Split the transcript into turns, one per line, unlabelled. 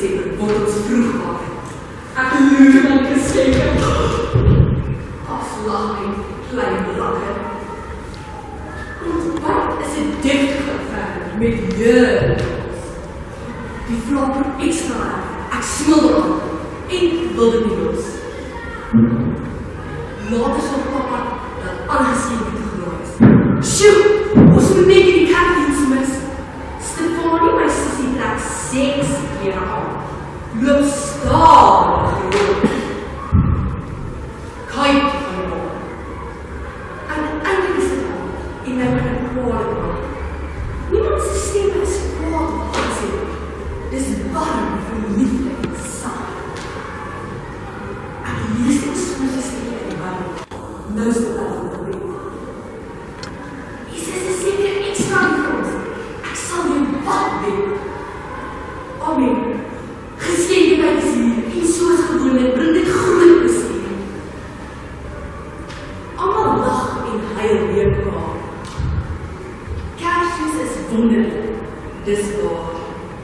Desember word ons vroeg wakker. Ek loer my geskenke. Afslag my klein rakke. Ontbyt is 'n deftige affair met heerlik. Die vlak ekstra ek smilder aan en wil dit nie los. Later sal papa dat alle geskenke toegedraai is. Sjoe, ons moet net die kerkdiens mis. Stefanie, my sussie, trek 6 keer aan. Loop stadig rond. Kyk van die bal. En eindelijk is dit al en my kan ek kwaad maak. Niemand se stem is kwaad wat ek sê. Dis warm vir liefde en saam. Ek lees die sommige stem in die warm. Nou is dit al van die week. Jesus is seker ekstra vir ons. Ek sal jou wat doen. Amen. Geskenke by die sier en soos gewoonlik bring dit groot plesier. Almal lag en huil weer mekaar. Kersfees is wonderlik. Dis waar.